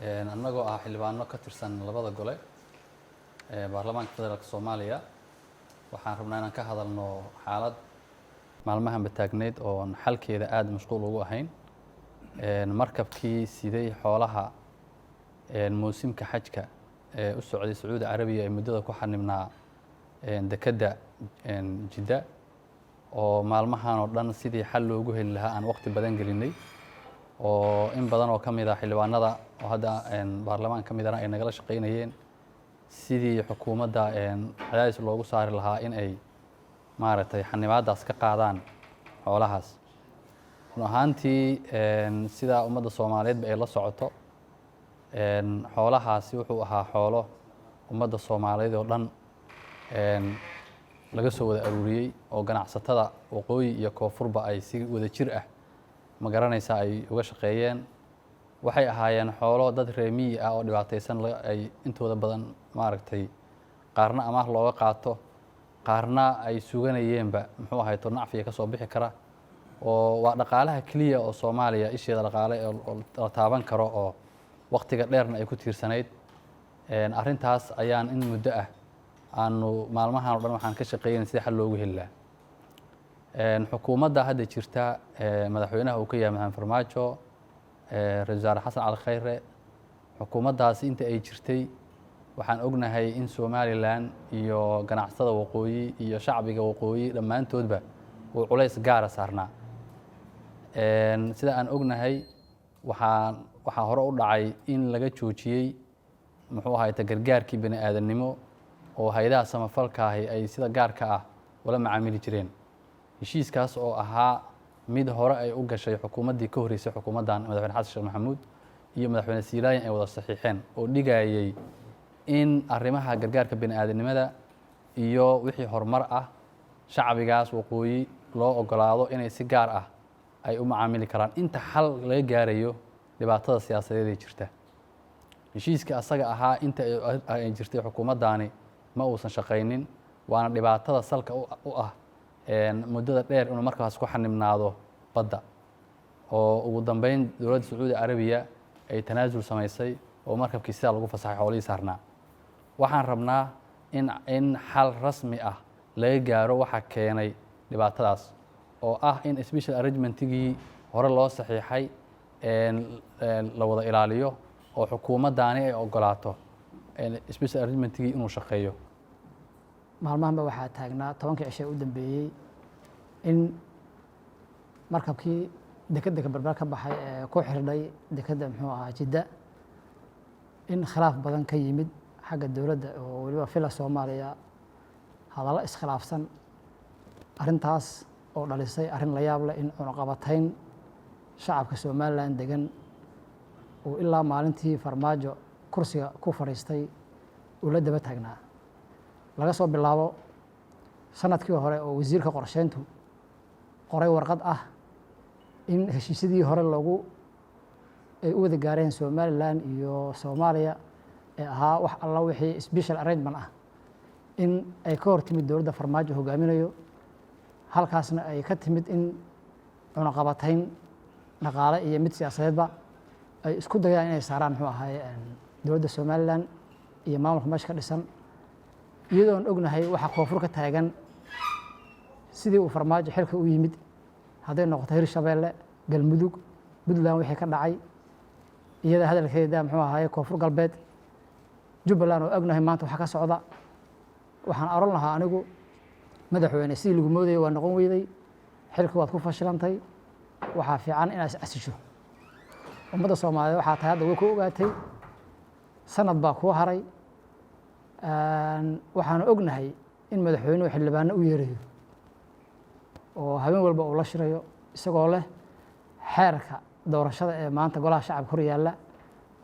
annagoo ah xildhibaano ka tirsan labada gole ee baarlamaanka federaalka Soomaaliya waxaan rabnaa inaan ka hadalno xaalad maalmahan bataagneed oo xalkeeda aad mashquul ugu ahayn markabkii siday xoolaha muusimka xajka ee u socday Sacuudi Carabiya ee muddada ku xanibnaa dekedda Jidda oo maalmahan oo dhan sidii xal loogu heli lahaa aan waqti badan gelinay oo in badan oo kamid ah xildhibaanada oo hadda baarlamaanka kamid ah ay nagala shaqeynayeen sidii xukuumadda cadaadis loogu saari lahaa in ay maaragtay xanibaadaas ka qaadaan xoolahaas run ahaantii sida ummadda Soomaaliyeed ay la socoto xoolahaasi wuxuu ahaa xoolo ummadda Soomaaliyeed oo dhan laga soo wada aruuriyay oo ganacsatada waqooyi iyo koonfurba ay si wada jir ah ma garanaysa ay uga shaqeeyeen waxay ahaayeen xoolo dad reemiyi ah oo dhibaataysan ay intooda badan maaragtay qaarna amaah looga qaato qaarna ay suganayeenba muxuu ahay nacfiga ka soo bixi kara oo waa dhaqaalaha kaliya oo Soomaaliya isheeda dhaqaale oo la taaban karo oo waqtiga dheerna ay ku tiirsanayd arrintaas ayaan in muddo ah aanu maalmahan oo dhan waxaan ka shaqeynay sidii xal loogu heli lahaa xukuumadda hadda jirta madaxweynaha uu ka yahay Maxamed Farmaajo ra'iisul wasaare Xasan Cali Khayre xukuumaddaas inta ay jirtay waxaan ognahay in Somaliland iyo ganacsatada waqooyi iyo shacbiga waqooyi dhammaantoodba uu culays gaara saarnaa sida aan ognahay waxaa hore u dhacay in laga joojiyey muxuu ahay gargaarkii bani aadamnimo oo hay'adaha samafalka ay sida gaarka ah wala macaamili jireen heshiiskaas oo ahaa mid hore ay u gashay xukuumaddii ka horeysay xukuumaddan madaxweyne Xasan Sheekh Maxamuud iyo madaxweyne Siilaayan ay wada saxiixeen oo dhigayay in arrimaha gargaarka bani aadamnimada iyo wixii horumar ah shacbigaas waqooyi loo ogolaado inay si gaar ah ay u macaamili karaan inta xal laga gaarayo dhibaatada siyaasadeed ee jirta heshiiska asaga ahaa inta ay jirtay xukuumaddaani ma uusan shaqaynin waana dhibaatada salka u ah muddada dheer inuu markaas ku xanibnaado badda oo ugu dambeyn dowladda Sacuudi Carabiya ay tanaasul samaysay oo markabkii sida lagu fasaxay xoolihii saarnaa waxaan rabnaa in xal rasmi ah laga gaaro waxa keenay dhibaatadaas oo ah in special arrangementigii hore loo saxiixay la wada ilaaliyo oo xukuumaddaani ay ogolaato special arrangementigii inuu shaqeeyo maalmahanba waxaa taagnaa 10 cisho u dambeeyay in markabkii dekedda barbar ka baxay ee ku xirdhay dekedda muxuu ahaa Jidda in khilaaf badan ka yimid xagga dowladda oo waliba fila Soomaaliya hadallo iskhilaafsan arrintaas oo dhalisay arrin la yaab leh in cunaqabatayn shacabka Somaliland degan oo ilaa maalintii Farmaajo kursiga ku fariistay uu la daba taagnaa laga soo bilaabo sanadkii hore oo wasiirka qorsheyntu qoray warqad ah in heshiisyadii hore ay u wada gaareen Somaliland iyo Soomaaliya ee ahaa wax alla wixii special arrangement ah in ay ka hor timid dowladda Farmaajo hogaaminayo halkaasna ay ka timid in cunaqabatayn dhaqaale iyo mid siyaasadeedba ay isku dayaan inay saaraan muxuu ahay dowladda Somaliland iyo maamulka meesha ka dhisan iyadoon ognahay waxa koonfur ka taagan sidii uu Farmaajo xilka u yimid hadday noqoto Hirshabeelle Galmudug Puntland wixii ka dhacay iyada hadalkeeda muxuu ahaay koonfur galbeed Jubbaland oo ognahay maanta waxa ka socda waxaan oran lahaa anigu madaxweyne si lagu moodayo waa noqon weyday xilka waad ku fashilantay waxaa fiican inaad asisho ummadda Soomaaliyeed waxaa tahay hadda way ku ogaatay sanad baa ku haray waxaan ognahay in madaxweynuhu xildhibaano u yeerayo oo habeen walba uu la shirayo isagoo leh xeerka doorashada ee maanta golaha shacabka hor yaalla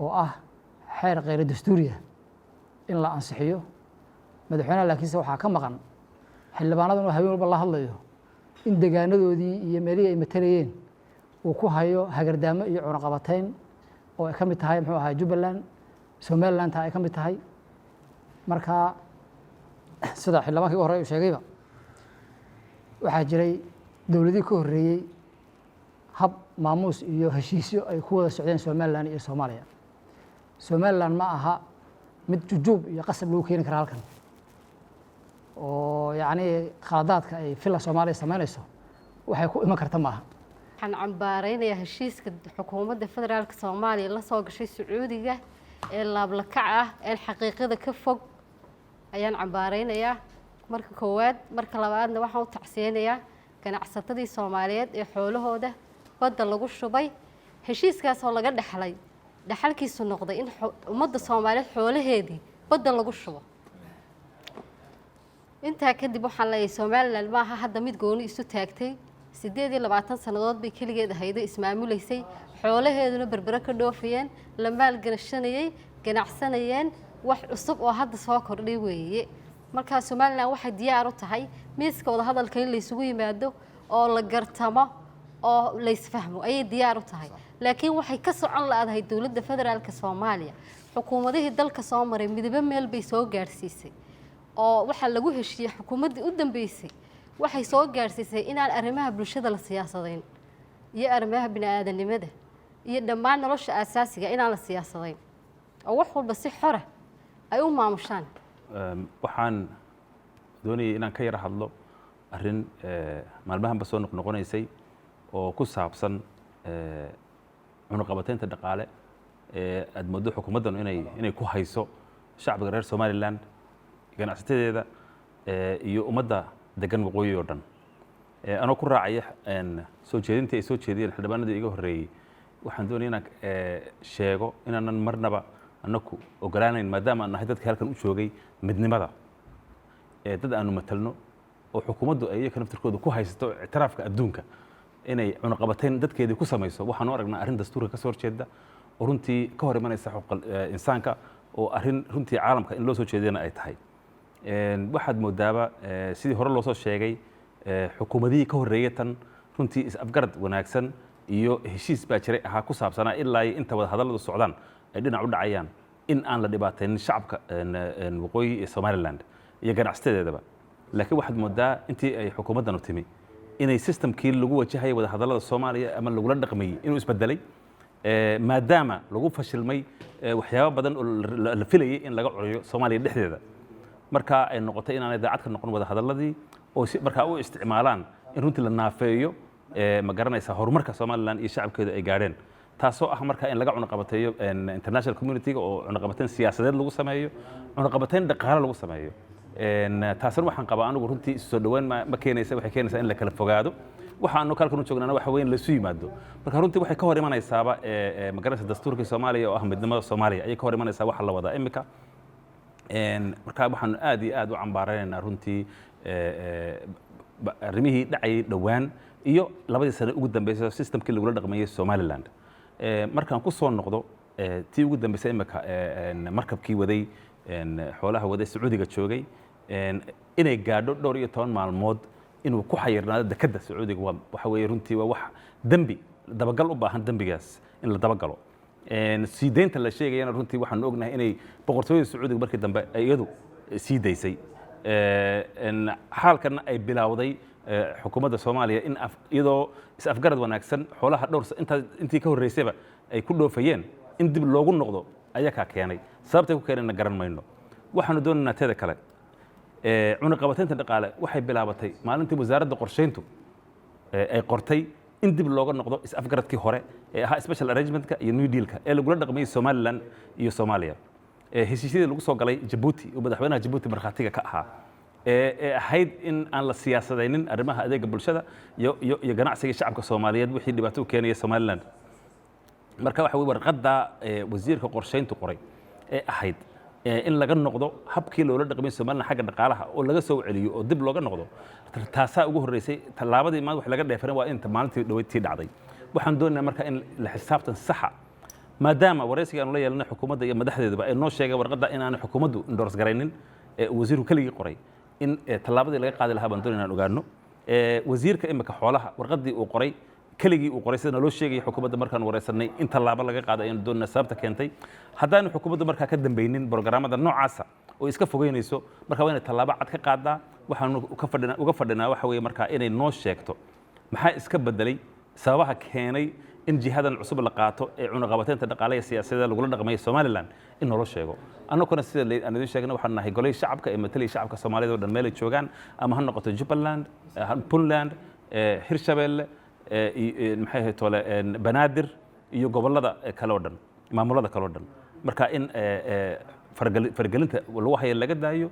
oo ah xeer kheyr dastuuri ah in la ansixiyo madaxweynaha laakiinse waxaa ka maqan xildhibaanadan oo habeen walba la hadlayo in deegaanadoodii iyo meelihii ay matalayeen uu ku hayo hagardaamo iyo cunaqabatayn oo ay ka mid tahay muxuu ahaa Jubbaland Somaliland ay ka mid tahay marka sida xildhibaankii hore uu sheegayba waxaa jiray dowladii ka horeeyay hab maamuus iyo heshiisyo ay ku wada socdeen Somaliland iyo Soomaaliya somaliland ma aha mid jujuub iyo qasab lagu keeni kara halkan oo yacni khaladaadka ay filla soomaaliya samaynayso waxay ku iman karta maaha. waxaan cambaaraynayaa heshiiska xukuumadda federaalka soomaaliya la soo gashay sacuudiga ee laablakac ah ee xaqiiqada ka fog ayaan cambaaraynayaa marka koowaad. marka labaadna waxaan u tacsiyeynayaa ganacsatadii soomaaliyeed ee xoolahooda badda lagu shubay. heshiiskaas oo laga dhaxalkiisu noqday in ummadda soomaaliyeed xoolaheedii badda lagu shubo. intaa kadib waxaan leeyahay somaliland maaha hadda mid gooni isu taagtay. 28 sannadood bay keligeed ahayd ismaamuleysay, xoolaheeduna berbera ka dhoofiyeen, la maalgashanayay, ganacsanayeen. wax cusub oo hadda soo kordhay weeye. marka somaliland waxay diyaar u tahay miiska wada hadalka in la isugu yimaado oo la gartamo oo la isfahmo ayay diyaar u tahay. laakiin waxay ka socon laadahay dowladda federaalka Soomaaliya xukuumadihii dalka soo maray midba meel bay soo gaarsiisay oo waxa lagu heshiiyay xukuumadii u dambeysay waxay soo gaarsiisay inaan arrimaha bulshada la siyaasadayn iyo arrimaha bini'aadanimada iyo dhammaan nolosha asaasiga inaan la siyaasadayn oo wax walba si xor ah ay u maamushaan. waxaan doonayay inaan ka yara hadlo arrin maalmahanba soo noqnoqonaysay oo ku saabsan cunaqabataynta dhaqaale ee aad moodo xukuumaddan inay ku hayso shacbiga reer Somaliland, ganacsatadeeda iyo ummadda degan waqooyi oo dhan. anoo ku raacaya soo jeedintii ay soo jeediyeen xildhibaanadii iga horreeyey, waxaan doonaya inaan sheego inaanan marnaba annaku ogolaanayn maadaama aan nahay dadka halkan u joogay midnimada dad aanu matalno oo xukuumaddu ay iyaga naftirkooda ku haysato ictiraafka adduunka inay cunaqabatayn dadkeedii ku samayso. waxaan u aragnaa arrin dastuurka ka soo horjeeda oo runtii ka hor imanaysa xuquuqal insaanka oo arrin runtii caalamka in loo soo jeediyana ay tahay. waxaad moodaaba sidii hore loo soo sheegay xukuumadihii ka horreeyay tan runtii is-afgarad wanaagsan iyo heshiis baa jiray ahaa ku saabsanaa ilaa inta wada hadalladu socdaan ay dhinac u dhacayaan in aan la dhibaataynin shacabka waqooyi ee Somaliland iyo ganacsadeedaba. laakiin waxaad moodaa intii ay xukuumaddanu timi inay systemkii lagu wajahayay wada hadallada Soomaaliya ama lagula dhaqmayay inuu isbedelay maadaama lagu fashilmay waxyaabo badan oo la filayay in laga curiyo Soomaaliya dhexdeeda. marka ay noqotay inaanay daacad ka noqon wada hadalladii oo markaa u isticmaalaan in runtii la naafeeyo ma garanaysaa horumarka Somaliland iyo shacabkeeda ay gaadheen, taasoo ah markaa in laga cunaqabateeyo international community-ga oo cunaqabateyn siyaasadeed lagu sameeyo, cunaqabateyn dhaqaale lagu sameeyo. taasna waxaan qabaa anigu runtii isu soo dhawaan ma keenaysa, waxay keenaysaa in la kala fogaado. waxaanu kalkan u joognana waxa weyn la isu yimaado. marka runtii waxay ka hor imanaysaaba ma garanaysaa dastuurka Soomaaliya oo ah midnimada Soomaaliya ayay ka hor imanaysaa waxa la wadaa imika. marka waxaan aad iyo aad u cambaaraynaa runtii arrimihii dhacayay dhowaan iyo labadii sano ugu dambeysay systemkii lagula dhaqmayay Somaliland. markaan ku soo noqdo tii ugu dambeysay imika markabkii waday xoolaha waday Sacuudiga joogay inay gaadho 12 maalmood inuu ku xayirnaado dekedda Sacuudiga waxa weeye runtii waa wax dambi dabagal u baahan dambigaas in la dabagalo. sii deynta la sheegayana runtii waxaan ognahay inay boqortooyada Sacuudiga markii dambe ay iyadu sii daysay. xaalkana ay bilowday xukuumadda Soomaaliya in iyadoo is-afgarad wanaagsan xoolaha intii ka horreysayba ay ku dhoofayeen in dib loogu noqdo ayaa ka keenay. sababtay ku keenayna garan mayno. waxaanu doonaynaa teeda kale cunaqabataynta dhaqaale waxay bilaabatay maalintii wasaaradda qorsheyntu ay qortay in dib looga noqdo is-afgaradkii hore ee ahaa special arrangementka iyo new dealka ee lagula dhaqmayay Somaliland iyo Soomaaliya. heshiisyadii lagu soo galay Djibouti oo madaxweynaha Djibouti markhaatiga ka ahaa ee ahayd in aan la siyaasadaynin arrimaha adeega bulshada iyo ganacsiga shacabka Soomaaliyeed wixii dhibaato u keenaya Somaliland. marka waxa weeye warqadda wasiirka qorsheyntu qoray ee ahayd in laga noqdo habkii loola dhaqmay Somaliland xagga dhaqaalaha oo laga soo celiyo oo dib looga noqdo. taasaa ugu horreysay tallaabadii maanta wax laga dheefaray waa inta maalintii dhaweydtii dhacday. waxaan doonaynaa marka in la xisaabtan saxa maadaama wareysiga aanu la yeelanay xukuumadda iyo madaxdeedaba ay noo sheegay warqadda in aan xukuumaddu endorse garaynin wasiirku keligii qoray in tallaabadii laga qaadi lahaa baan doonayna inaan ogaano. wasiirka imika xoolaha warqaddii uu qoray keligii uu qoray sida loo sheegay xukuumadda markaan wareysanay in tallaabo laga qaaday ayaan doonayna sababta keentay. haddaanu xukuumaddu markaa ka dambaynin programmada noocaasa oo iska fogeynayso marka waa inay tallaabo cad ka qaadaa. waxaanu uga fadhinaa waxa weeye markaa inay noo sheegto maxaa iska bedelay sababaha keenay in jihadan cusub la qaato ee cunaqabateynta dhaqaalaha siyaasadeed lagula dhaqmayo Somaliland in loo sheego annaguna sida aan idin sheegnay waxaan nahay golay shacabka ee matalay shacabka Soomaaliyeed oo dhan meel ay joogaan ama ha noqoto Jubaland Puntland Hirshabelle maxay ahayd tole Banaadir iyo gobolada kale oo dhan maamulada kale oo dhan marka in fargelinta lagu hayo laga daayo